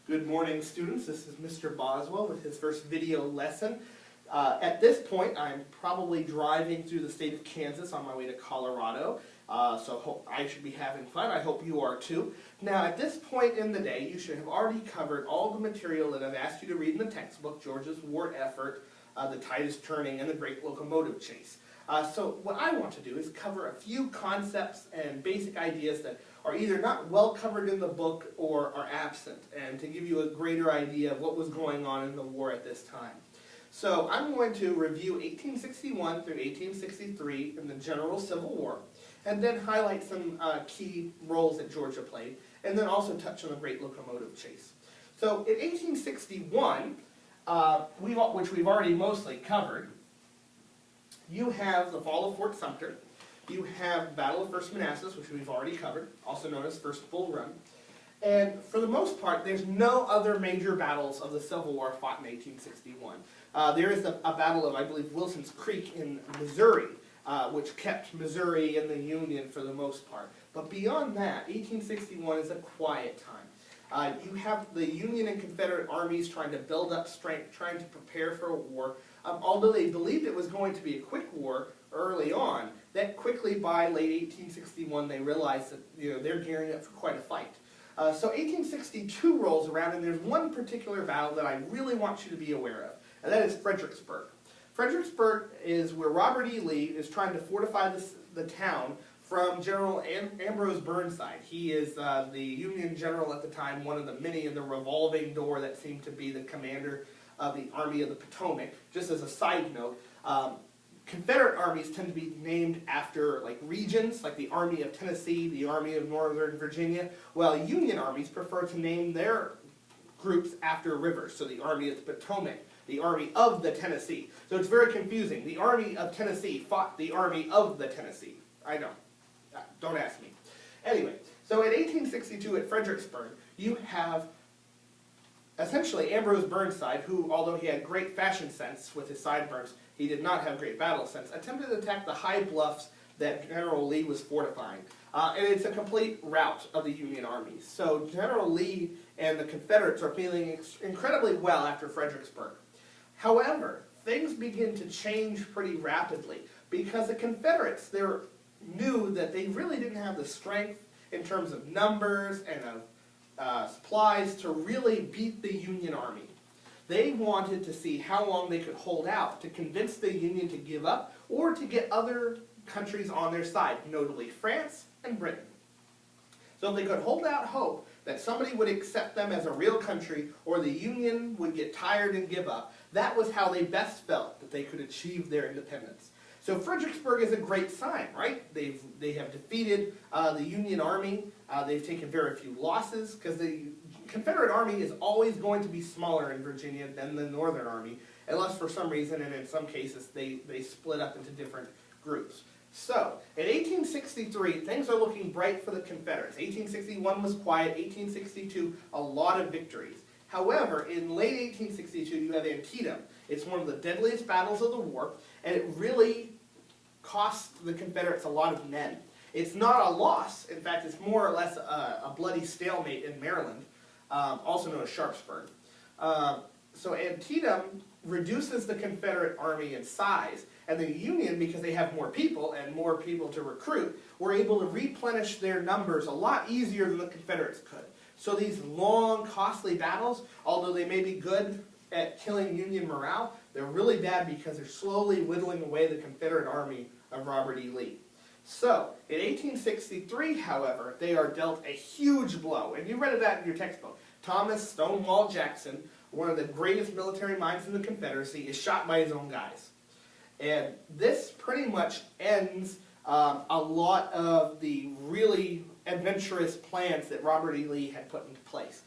Good morning, students. This is Mr. Boswell with his first video lesson. At this point, I'm probably driving through the state of Kansas on my way to Colorado, so I should be having fun. I hope you are too. Now, at this point in the day, you should have already covered all the material that I've asked you to read in the textbook, Georgia's War Effort, The Tide is Turning, and The Great Locomotive Chase. So what I want to do is cover a few concepts and basic ideas that are either not well covered in the book or are absent, and to give you a greater idea of what was going on in the war at this time. So I'm going to review 1861 through 1863 in the General Civil War, and then highlight some key roles that Georgia played, and then also touch on the Great Locomotive Chase. So in 1861, which we've already mostly covered, you have the fall of Fort Sumter, you have the Battle of First Manassas, which we've already covered, also known as First Bull Run. And for the most part, there's no other major battles of the Civil War fought in 1861. There is a battle of, I believe, Wilson's Creek in Missouri, which kept Missouri in the Union for the most part. But beyond that, 1861 is a quiet time. You have the Union and Confederate armies trying to build up strength, trying to prepare for a war. Although they believed it was going to be a quick war early on, that quickly by late 1861 they realized that they're gearing up for quite a fight. So 1862 rolls around, and there's one particular battle that I really want you to be aware of, and that is Fredericksburg. Fredericksburg is where Robert E. Lee is trying to fortify the town from General Ambrose Burnside. He is the Union general at the time, one of the many in the revolving door that seemed to be the commander of the Army of the Potomac. Just as a side note, Confederate armies tend to be named after regions, like the Army of Tennessee, the Army of Northern Virginia, while Union armies prefer to name their groups after rivers. So the Army of the Potomac, the Army of the Tennessee. So it's very confusing. The Army of Tennessee fought the Army of the Tennessee. I know. Don't ask me. Anyway, so in 1862 at Fredericksburg, you have essentially Ambrose Burnside, who, although he had great fashion sense with his sideburns, he did not have great battle sense, attempted to attack the high bluffs that General Lee was fortifying. And it's a complete rout of the Union armies. So General Lee and the Confederates are feeling incredibly well after Fredericksburg. However, things begin to change pretty rapidly because the Confederates knew that they really didn't have the strength in terms of numbers and of supplies to really beat the Union army. They wanted to see how long they could hold out to convince the Union to give up or to get other countries on their side, notably France and Britain. So if they could hold out hope that somebody would accept them as a real country or the Union would get tired and give up, that was how they best felt that they could achieve their independence. So Fredericksburg is a great sign, right? They have defeated the Union Army. They've taken very few losses because the Confederate Army is always going to be smaller in Virginia than the Northern Army, unless for some reason, and in some cases, they split up into different groups. So, in 1863, things are looking bright for the Confederates. 1861 was quiet. 1862, a lot of victories. However, in late 1862, you have Antietam. It's one of the deadliest battles of the war, and it really cost the Confederates a lot of men. It's not a loss. In fact, it's more or less a bloody stalemate in Maryland, also known as Sharpsburg. So Antietam reduces the Confederate army in size, and the Union, because they have more people and more people to recruit, were able to replenish their numbers a lot easier than the Confederates could. So these long, costly battles, although they may be good at killing Union morale, they're really bad because they're slowly whittling away the Confederate army of Robert E. Lee. So, in 1863, however, they are dealt a huge blow, and you read that in your textbook. Thomas Stonewall Jackson, one of the greatest military minds in the Confederacy, is shot by his own guys. And this pretty much ends a lot of the really adventurous plans that Robert E. Lee had put into place.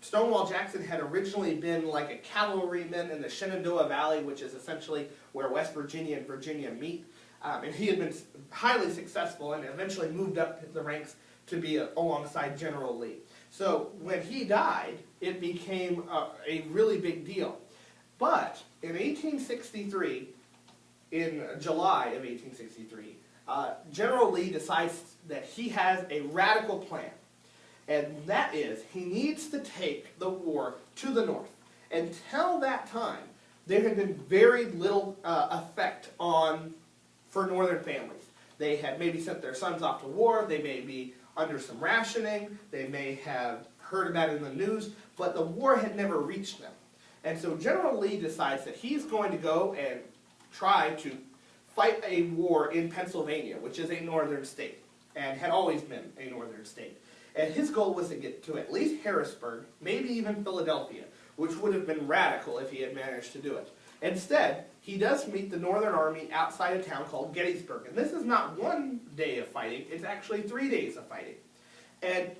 Stonewall Jackson had originally been like a cavalryman in the Shenandoah Valley, which is essentially where West Virginia and Virginia meet. And he had been highly successful and eventually moved up the ranks to be alongside General Lee. So when he died, it became a really big deal. But in 1863, in July of 1863, General Lee decides that he has a radical plan. And that is, he needs to take the war to the north. Until that time, there had been very little effect for northern families. They had maybe sent their sons off to war, they may be under some rationing, they may have heard about it in the news, but the war had never reached them. And so General Lee decides that he's going to go and try to fight a war in Pennsylvania, which is a northern state, and had always been a northern state. And his goal was to get to at least Harrisburg, maybe even Philadelphia, which would have been radical if he had managed to do it. Instead, he does meet the Northern Army outside a town called Gettysburg. And this is not one day of fighting, it's actually 3 days of fighting. And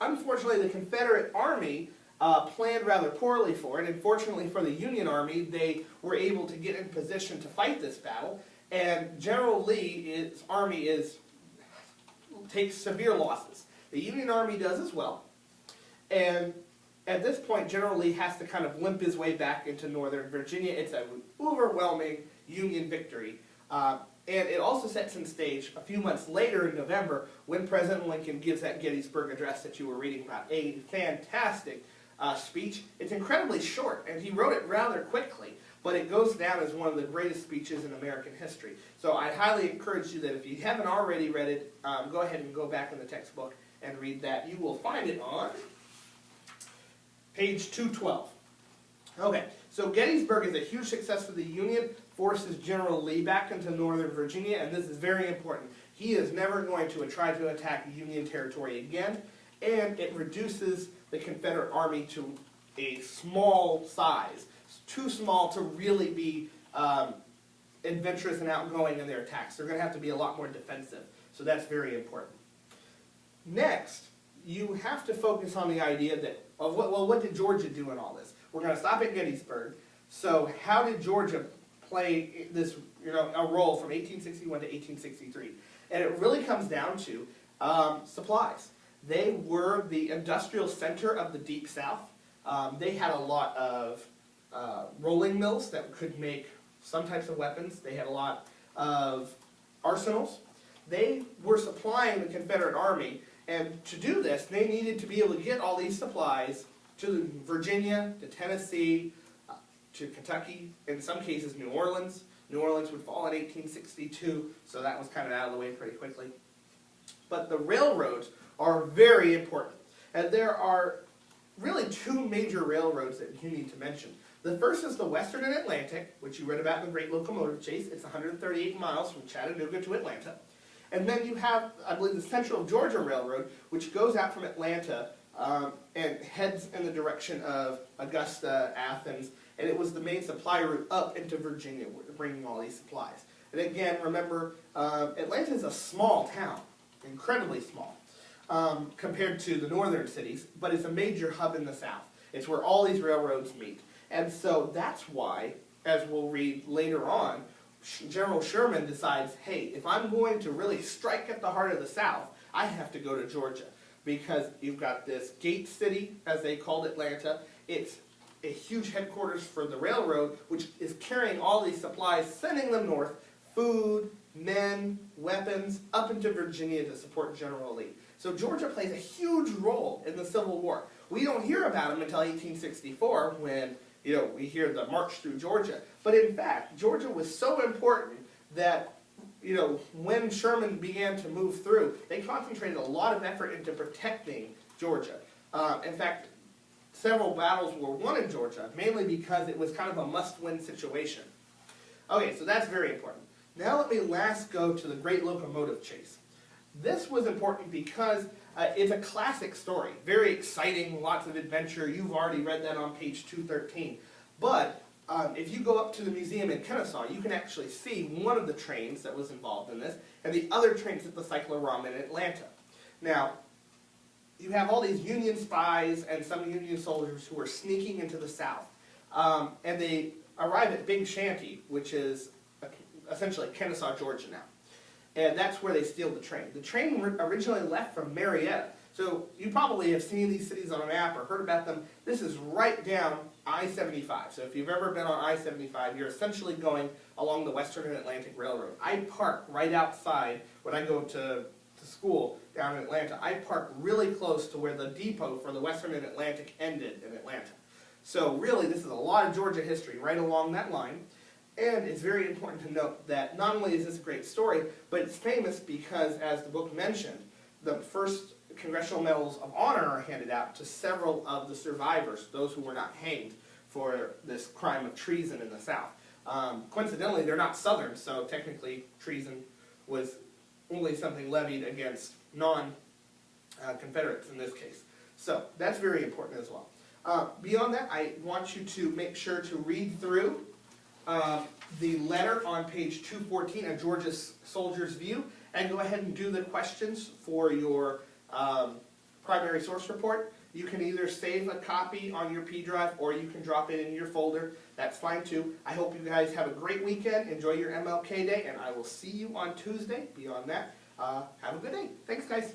unfortunately, the Confederate Army planned rather poorly for it. And fortunately for the Union Army, they were able to get in position to fight this battle. And General Lee's army takes severe losses. The Union Army does as well. And at this point, General Lee has to kind of limp his way back into Northern Virginia. It's an overwhelming Union victory. And it also sets in stage a few months later in November when President Lincoln gives that Gettysburg Address that you were reading about. A fantastic speech. It's incredibly short, and he wrote it rather quickly, but it goes down as one of the greatest speeches in American history. So I highly encourage you that if you haven't already read it, go ahead and go back in the textbook and read that. You will find it on page 212. Okay, so Gettysburg is a huge success for the Union, forces General Lee back into Northern Virginia, and this is very important. He is never going to try to attack Union territory again, and it reduces the Confederate Army to a small size. It's too small to really be adventurous and outgoing in their attacks. They're going to have to be a lot more defensive, so that's very important. Next, you have to focus on the idea of what did Georgia do in all this? We're going to stop at Gettysburg. So how did Georgia play this, a role from 1861 to 1863? And it really comes down to supplies. They were the industrial center of the Deep South. They had a lot of rolling mills that could make some types of weapons. They had a lot of arsenals. They were supplying the Confederate Army, and to do this, they needed to be able to get all these supplies to Virginia, to Tennessee, to Kentucky, in some cases New Orleans. New Orleans would fall in 1862, so that was kind of out of the way pretty quickly. But the railroads are very important, and there are really two major railroads that you need to mention. The first is the Western and Atlantic, which you read about in the Great Locomotive Chase. It's 138 miles from Chattanooga to Atlanta. And then you have, I believe, the Central Georgia Railroad, which goes out from Atlanta and heads in the direction of Augusta, Athens, and it was the main supply route up into Virginia, bringing all these supplies. And again, remember, Atlanta is a small town, incredibly small, compared to the northern cities, but it's a major hub in the South. It's where all these railroads meet. And so that's why, as we'll read later on, General Sherman decides, hey, if I'm going to really strike at the heart of the South, I have to go to Georgia. Because you've got this gate city, as they called Atlanta. It's a huge headquarters for the railroad, which is carrying all these supplies, sending them north, food, men, weapons, up into Virginia to support General Lee. So Georgia plays a huge role in the Civil War. We don't hear about him until 1864 when we hear the march through Georgia. But in fact, Georgia was so important that when Sherman began to move through, they concentrated a lot of effort into protecting Georgia. In fact, several battles were won in Georgia, mainly because it was kind of a must-win situation. Okay, so that's very important. Now let me last go to the Great Locomotive Chase. This was important because it's a classic story. Very exciting, lots of adventure. You've already read that on page 213. But if you go up to the museum in Kennesaw, you can actually see one of the trains that was involved in this, and the other trains at the Cyclorama in Atlanta. Now, you have all these Union spies and some Union soldiers who are sneaking into the South. And they arrive at Big Shanty, which is essentially Kennesaw, Georgia now. And that's where they steal the train. The train originally left from Marietta. So you probably have seen these cities on a map or heard about them. This is right down I-75. So if you've ever been on I-75, you're essentially going along the Western and Atlantic Railroad. I park right outside when I go to school school down in Atlanta, I parked really close to where the depot for the Western and Atlantic ended in Atlanta. So really, this is a lot of Georgia history right along that line. And it's very important to note that not only is this a great story, but it's famous because, as the book mentioned, the first Congressional Medals of Honor are handed out to several of the survivors, those who were not hanged for this crime of treason in the South. Coincidentally, they're not Southern, so technically treason was only something levied against non-Confederates in this case. So that's very important as well. Beyond that, I want you to make sure to read through the letter on page 214, A Georgia Soldier's View, and go ahead and do the questions for your primary source report. You can either save a copy on your P drive or you can drop it in your folder. That's fine too. I hope you guys have a great weekend. Enjoy your MLK Day, and I will see you on Tuesday. Beyond that, have a good day. Thanks, guys.